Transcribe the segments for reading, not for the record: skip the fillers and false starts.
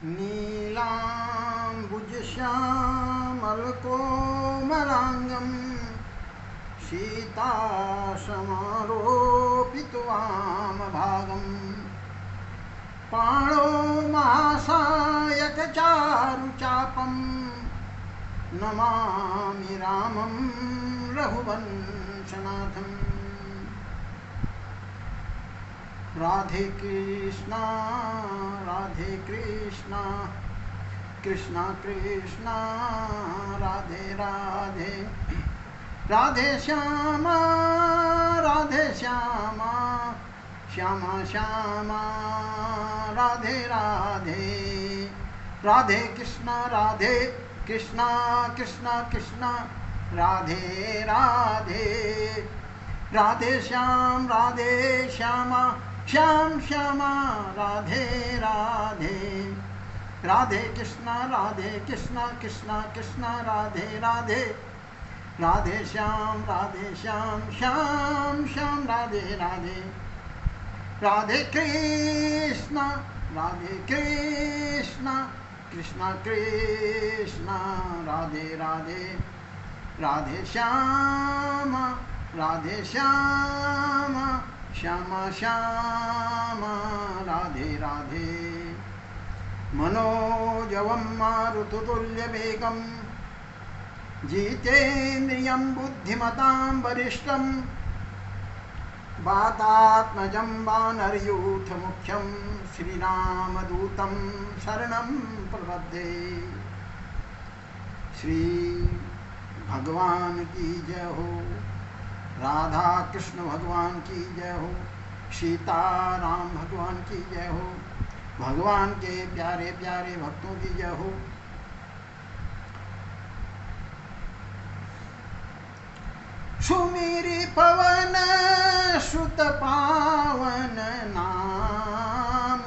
नीलाम्बुजश्यामलकोमलाङ्गं सीतासमारोपितवामभागं पाणौ महासायकचारुचापं नमामि रामं रघुवंशनाथम्। राधे कृष्णा कृष्णा कृष्णा राधे राधे, राधे श्यामा श्यामा श्यामा राधे राधे, राधे कृष्णा कृष्णा कृष्णा राधे राधे, राधे श्यामा श्याम श्यामा राधे राधे, राधे कृष्णा कृष्णा कृष्णा राधे राधे, राधे श्याम श्याम राधे राधे, राधे कृष्णा कृष्णा कृष्णा राधे राधे, राधे श्यामा श्यामा श्यामा राधे राधे। मनोजवं मारुततुल्यवेगं जितेन्द्रियं बुद्धिमतां वरिष्ठं वातात्मजं वानरयूथमुख्यं श्रीरामदूतं शरणं प्रपद्ये। श्री भगवान की जय हो, राधा कृष्ण भगवान की जय हो, सीता राम भगवान की जय हो, भगवान के प्यारे प्यारे भक्तों की जय हो। सुमिरि पवन सुत पावन नाम,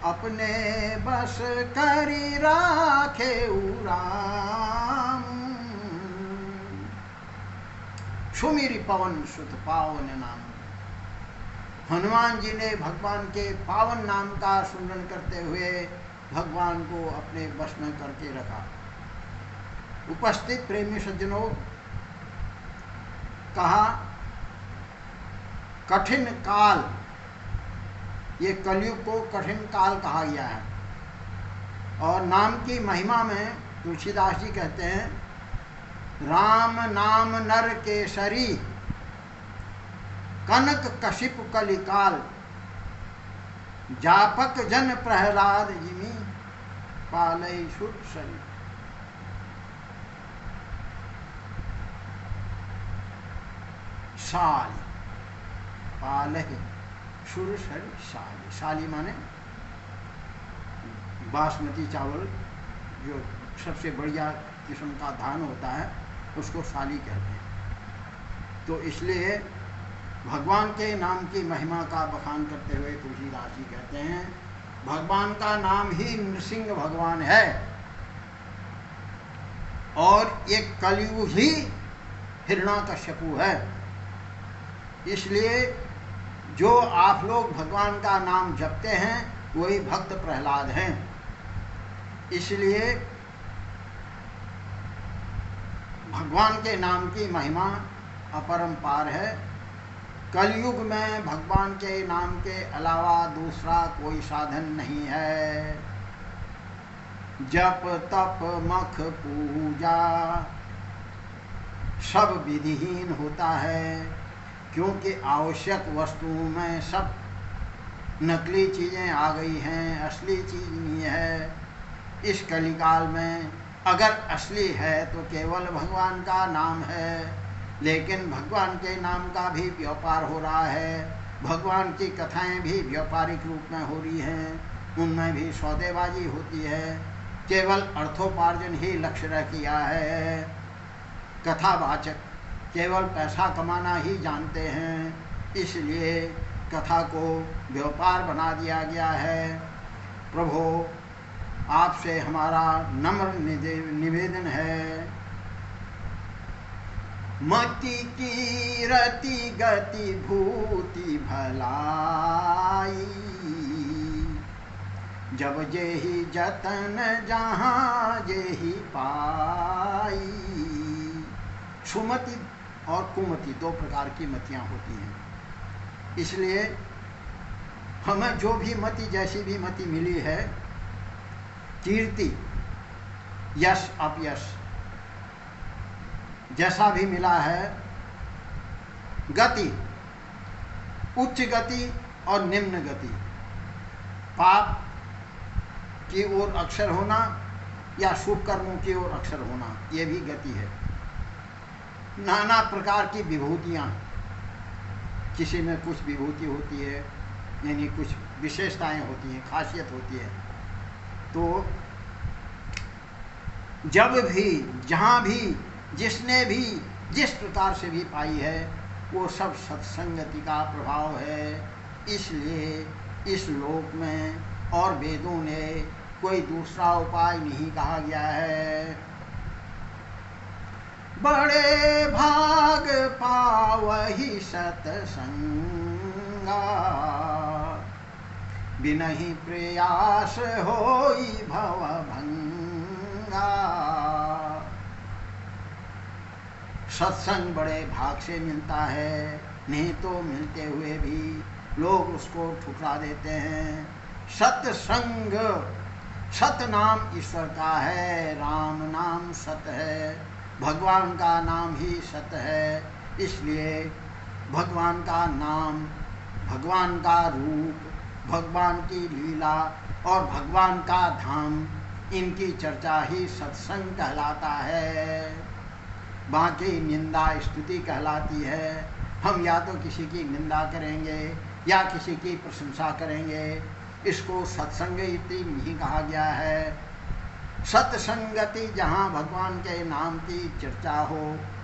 अपने बस करी राखे राम। सुमिरि पवन सुत पावन नाम, हनुमान जी ने भगवान के पावन नाम का सुमिरन करते हुए भगवान को अपने वश में करके रखा। उपस्थित प्रेमी सज्जनों, कहा कठिन काल, ये कलयुग को कठिन काल कहा गया है। और नाम की महिमा में तुलसीदास जी कहते हैं, राम नाम नर केसरी कनक कशिप कलिकाल, जापक जन प्रहलाद जिमी पालय सुर सरी। साली पालय सुर सरी साली, साली माने बासमती चावल जो सबसे बढ़िया किस्म का धान होता है उसको साली कहते हैं। तो इसलिए भगवान के नाम की महिमा का बखान करते हुए तुलसीदास जी कहते हैं, भगवान का नाम ही नृसिंह भगवान है और एक कलयुग ही हिरण्याकश्यपु है। इसलिए जो आप लोग भगवान का नाम जपते हैं वही भक्त प्रहलाद हैं। इसलिए भगवान के नाम की महिमा अपरंपार है। कलयुग में भगवान के नाम के अलावा दूसरा कोई साधन नहीं है। जप तप मख पूजा सब विधिहीन होता है, क्योंकि आवश्यक वस्तुओं में सब नकली चीज़ें आ गई हैं, असली चीज़ नहीं है। इस कलिकाल में अगर असली है तो केवल भगवान का नाम है, लेकिन भगवान के नाम का भी व्यापार हो रहा है। भगवान की कथाएं भी व्यापारिक रूप में हो रही हैं, उनमें भी सौदेबाजी होती है। केवल अर्थोपार्जन ही लक्ष्य रह किया है। कथावाचक केवल पैसा कमाना ही जानते हैं, इसलिए कथा को व्यापार बना दिया गया है। प्रभु आपसे हमारा नम्र निवेदन है, मति की रति गति भूति भलाई, जब जेहि जतन जहाँ जेहि पाई। सुमति और कुमति दो प्रकार की मतियाँ होती हैं, इसलिए हमें जो भी मति, जैसी भी मति मिली है, कीर्ति, यश, अपयश, जैसा भी मिला है, गति, उच्च गति और निम्न गति, पाप की ओर अक्षर होना या शुभ कर्मों की ओर अक्षर होना, ये भी गति है। नाना प्रकार की विभूतियाँ, किसी में कुछ विभूति होती है, यानी कुछ विशेषताएं होती हैं, खासियत होती है। तो जब भी, जहाँ भी, जिसने भी जिस प्रकार से भी पाई है, वो सब सत्संगति का प्रभाव है। इसलिए इस लोक में और वेदों ने कोई दूसरा उपाय नहीं कहा गया है। बड़े भाग पावहि सतसंगा, बिनहि प्रयास होई भव भंगा। सत्संग बड़े भाग से मिलता है, नहीं तो मिलते हुए भी लोग उसको ठुकरा देते हैं। सत्संग, सत नाम ईश्वर का है, राम नाम सत है, भगवान का नाम ही सत है। इसलिए भगवान का नाम, भगवान का रूप, भगवान की लीला और भगवान का धाम, इनकी चर्चा ही सत्संग कहलाता है। बाकी निंदा स्तुति कहलाती है। हम या तो किसी की निंदा करेंगे या किसी की प्रशंसा करेंगे, इसको सत्संग इति नहीं कहा गया है। सत्संगति जहाँ भगवान के नाम की चर्चा हो,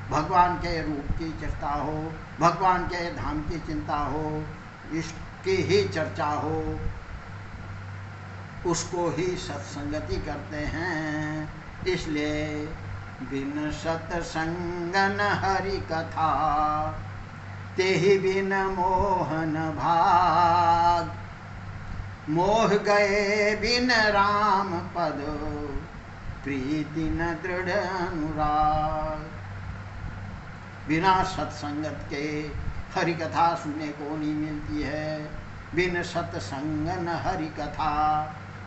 भगवान के रूप की चर्चा हो, भगवान के धाम की चिंता हो, इसकी ही चर्चा हो, उसको ही सत्संगति करते हैं। इसलिए बिन सत्संग न हरि कथा, तेहि बिन मोहन भाग। मोह गए बिन राम पद, प्रीति न दृढ़ अनुराग। बिना सत्संगत के हरि कथा सुनने को नहीं मिलती है। बिन सत्संग न हरि कथा,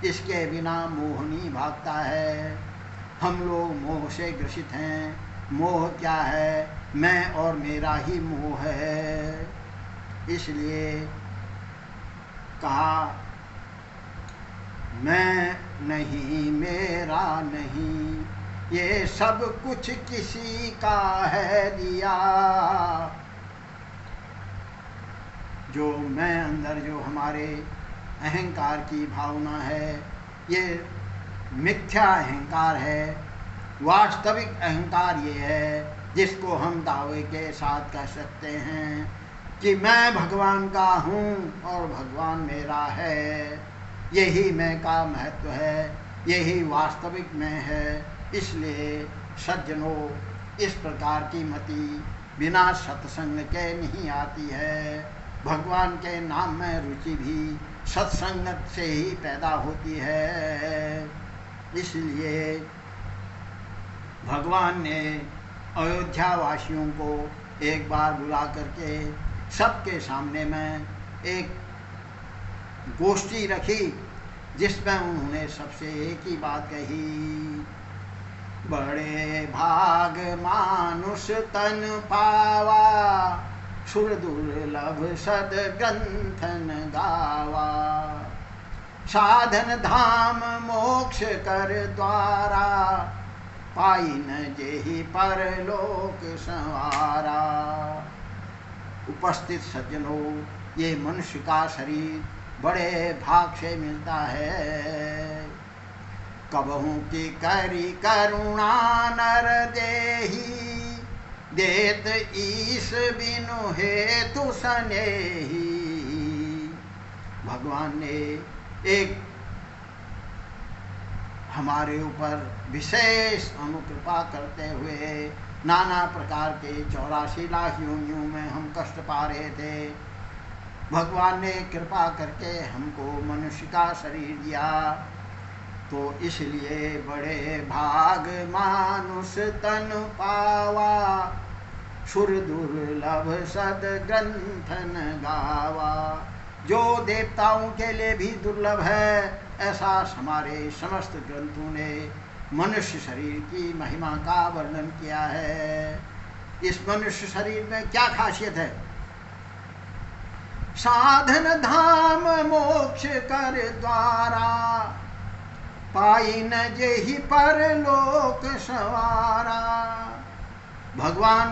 इसके बिना मोह नहीं भागता है। हम लोग मोह से ग्रसित हैं। मोह क्या है? मैं और मेरा ही मोह है। इसलिए कहा, मैं नहीं मेरा नहीं, ये सब कुछ किसी का है दिया। जो मैं अंदर, जो हमारे अहंकार की भावना है, ये मिथ्या अहंकार है। वास्तविक अहंकार ये है जिसको हम दावे के साथ कह सकते हैं कि मैं भगवान का हूँ और भगवान मेरा है। यही मैं का महत्व है, यही वास्तविक मैं है। इसलिए सज्जनों, इस प्रकार की मति बिना सत्संग के नहीं आती है। भगवान के नाम में रुचि भी सत्संगत से ही पैदा होती है। इसलिए भगवान ने अयोध्या वासियों को एक बार बुला करके सबके सामने में एक गोष्ठी रखी, जिसमें उन्होंने सबसे एक ही बात कही, बड़े भाग मानुष तन पावा, सुर दुर्लभ सद ग्रंथन गावा। साधन धाम मोक्ष कर द्वारा, पाई न जेहि परलोक संवारा। उपस्थित सज्जनों, ये मनुष्य का शरीर बड़े भाग से मिलता है। कबहू की करी करुणा नर देही, देत ईश बिनु हेतु सनेही। भगवान ने एक हमारे ऊपर विशेष अनुकृपा करते हुए नाना प्रकार के 84 लाख योनियों में हम कष्ट पा रहे थे, भगवान ने कृपा करके हमको मनुष्य का शरीर दिया, तो इसलिए बड़े भाग मानुष तन पावा, सुर दुर्लभ सद ग्रंथन गावा। जो देवताओं के लिए भी दुर्लभ है, ऐसा हमारे समस्त ग्रंथों ने मनुष्य शरीर की महिमा का वर्णन किया है। इस मनुष्य शरीर में क्या खासियत है? साधन धाम मोक्ष कर द्वारा, पाई न जेहि पर लोक सवारा। भगवान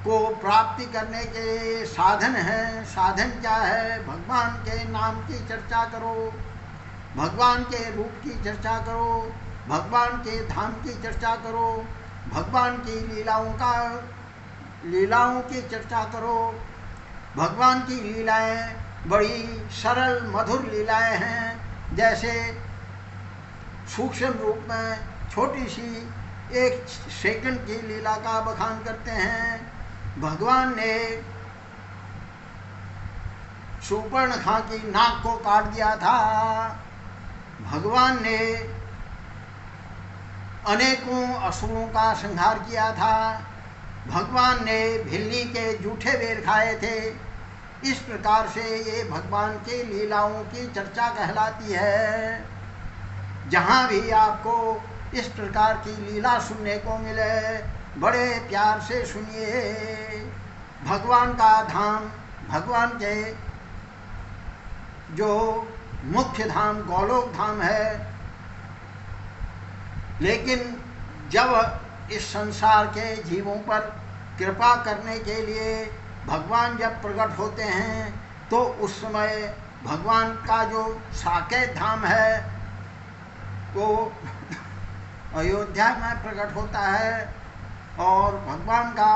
को प्राप्ति करने के साधन है। साधन क्या है? भगवान के नाम की चर्चा करो, भगवान के रूप की चर्चा करो, भगवान के धाम की चर्चा करो, भगवान की लीलाओं की चर्चा करो। भगवान की लीलाएं बड़ी सरल मधुर लीलाएं हैं। जैसे सूक्ष्म रूप में छोटी सी 1 सेकंड की लीला का बखान करते हैं। भगवान ने शूर्पणखा की नाक को काट दिया था। भगवान ने अनेकों असुरों का संहार किया था। भगवान ने भिल्ली के जूठे बेर खाए थे। इस प्रकार से ये भगवान की लीलाओं की चर्चा कहलाती है। जहाँ भी आपको इस प्रकार की लीला सुनने को मिले, बड़े प्यार से सुनिए। भगवान का धाम, भगवान के जो मुख्य धाम गोलोक धाम है, लेकिन जब इस संसार के जीवों पर कृपा करने के लिए भगवान जब प्रकट होते हैं, तो उस समय भगवान का जो साकेत धाम है वो अयोध्या में प्रकट होता है, और भगवान का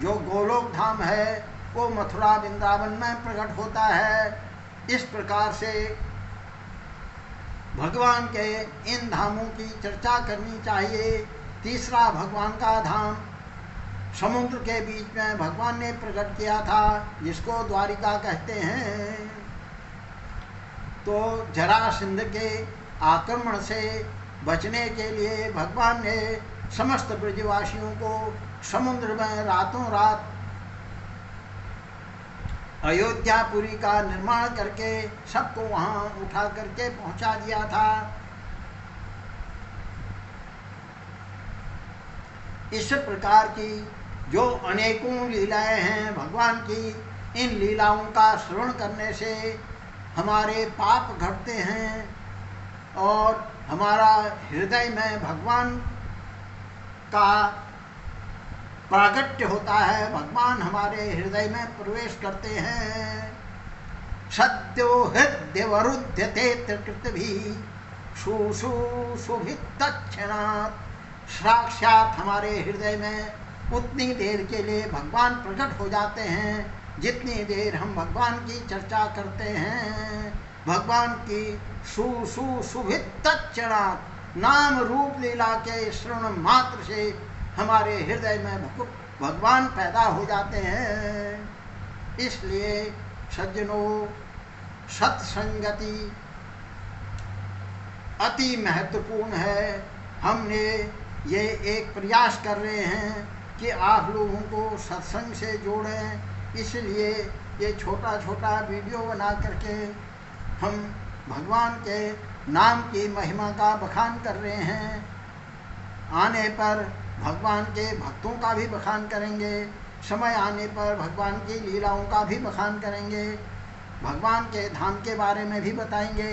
जो गोलोक धाम है वो मथुरा वृंदावन में प्रकट होता है। इस प्रकार से भगवान के इन धामों की चर्चा करनी चाहिए। तीसरा भगवान का धाम समुद्र के बीच में भगवान ने प्रकट किया था, जिसको द्वारिका कहते हैं। तो जरासंध के आक्रमण से बचने के लिए भगवान ने समस्त ब्रजवासियों को समुद्र में रातों रात अयोध्यापुरी का निर्माण करके सबको वहां उठा करके पहुंचा दिया था। इस प्रकार की जो अनेकों लीलाएं हैं भगवान की, इन लीलाओं का श्रवण करने से हमारे पाप घटते हैं और हमारा हृदय में भगवान का प्रागट्य होता है। भगवान हमारे हृदय में प्रवेश करते हैं। सद्यो हृदयवरुध्यते त्रिकृत भी सुभितक्षणात्। साक्षात हमारे हृदय में उतनी देर के लिए भगवान प्रकट हो जाते हैं जितनी देर हम भगवान की चर्चा करते हैं। भगवान की सुभितक्षणात् नाम रूप लीला के श्रवण मात्र से हमारे हृदय में भगवान पैदा हो जाते हैं। इसलिए सज्जनों, सत्संगति अति महत्वपूर्ण है। हमने ये एक प्रयास कर रहे हैं कि आप लोगों को सत्संग से जोड़ें। इसलिए ये छोटा छोटा वीडियो बना करके हम भगवान के नाम की महिमा का बखान कर रहे हैं। आने पर भगवान के भक्तों का भी बखान करेंगे, समय आने पर भगवान की लीलाओं का भी बखान करेंगे, भगवान के धाम के बारे में भी बताएंगे।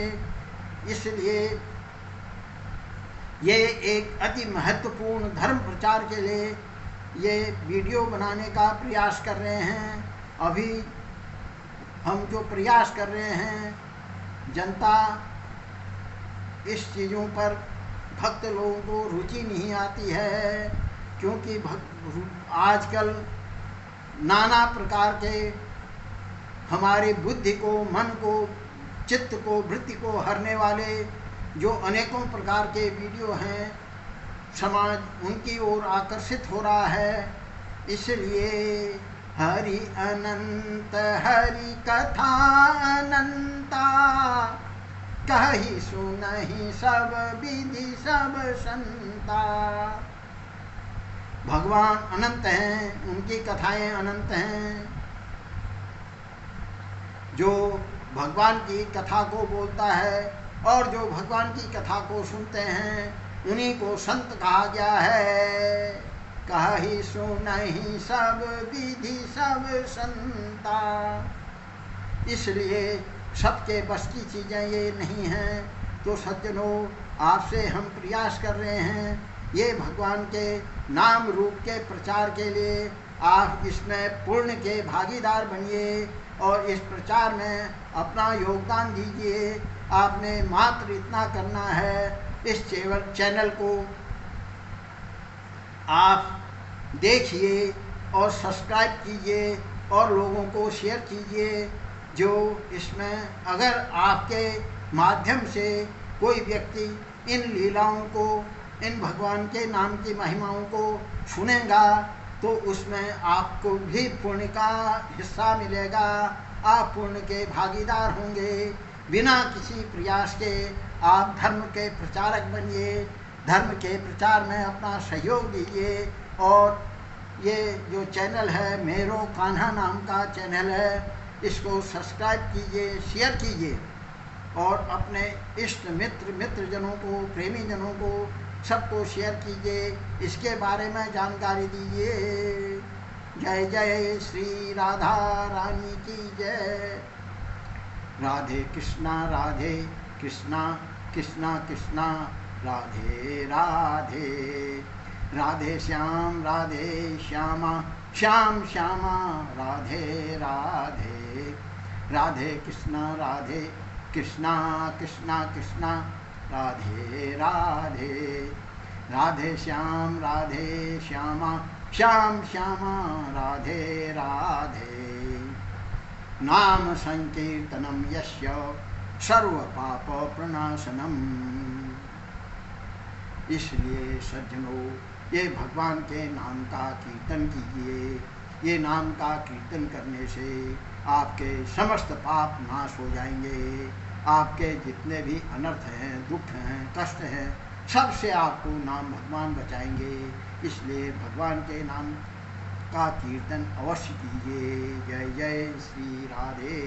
इसलिए ये एक अति महत्वपूर्ण धर्म प्रचार के लिए ये वीडियो बनाने का प्रयास कर रहे हैं। अभी हम जो प्रयास कर रहे हैं, जनता इस चीज़ों पर भक्त लोगों को रुचि नहीं आती है, क्योंकि आजकल नाना प्रकार के हमारी बुद्धि को, मन को, चित्त को, वृत्ति को हरने वाले जो अनेकों प्रकार के वीडियो हैं, समाज उनकी ओर आकर्षित हो रहा है। इसलिए हरि अनंत हरि कथा अनंता, कही सुनहि सब विधि सब संता। भगवान अनंत हैं, उनकी कथाएं अनंत हैं। जो भगवान की कथा को बोलता है और जो भगवान की कथा को सुनते हैं उन्हीं को संत कहा गया है। कही सुनहि सब विधि सब संता। इसलिए सबके बस की चीज़ें ये नहीं हैं। तो सज्जनों, आपसे हम प्रयास कर रहे हैं, ये भगवान के नाम रूप के प्रचार के लिए आप इसमें पूर्ण के भागीदार बनिए और इस प्रचार में अपना योगदान दीजिए। आपने मात्र इतना करना है, इस चैनल को आप देखिए और सब्सक्राइब कीजिए और लोगों को शेयर कीजिए। जो इसमें अगर आपके माध्यम से कोई व्यक्ति इन लीलाओं को, इन भगवान के नाम की महिमाओं को सुनेगा तो उसमें आपको भी पुण्य का हिस्सा मिलेगा। आप पुण्य के भागीदार होंगे। बिना किसी प्रयास के आप धर्म के प्रचारक बनिए, धर्म के प्रचार में अपना सहयोग दीजिए। और ये जो चैनल है, मेरो कान्हा नाम का चैनल है, इसको सब्सक्राइब कीजिए, शेयर कीजिए और अपने इष्ट मित्रजनों को, प्रेमी जनों को सबको शेयर कीजिए। इसके बारे में जानकारी दीजिए। जय जय श्री राधा रानी की जय। राधे कृष्णा कृष्णा कृष्णा राधे राधे। राधे श्याम श्याम श्यामा राधे राधे। राधे कृष्णा कृष्णा कृष्णा राधे राधे। राधे श्याम श्याम श्यामा राधे राधे। नाम संकीर्तनम यस्य सर्व पाप प्रणाशनम। इसलिए सज्जनों, ये भगवान के नाम का कीर्तन कीजिए। ये नाम का कीर्तन करने से आपके समस्त पाप नाश हो जाएंगे। आपके जितने भी अनर्थ हैं, दुख हैं, कष्ट हैं, सबसे आपको नाम भगवान बचाएंगे। इसलिए भगवान के नाम का कीर्तन अवश्य कीजिए। जय जय श्री राधे।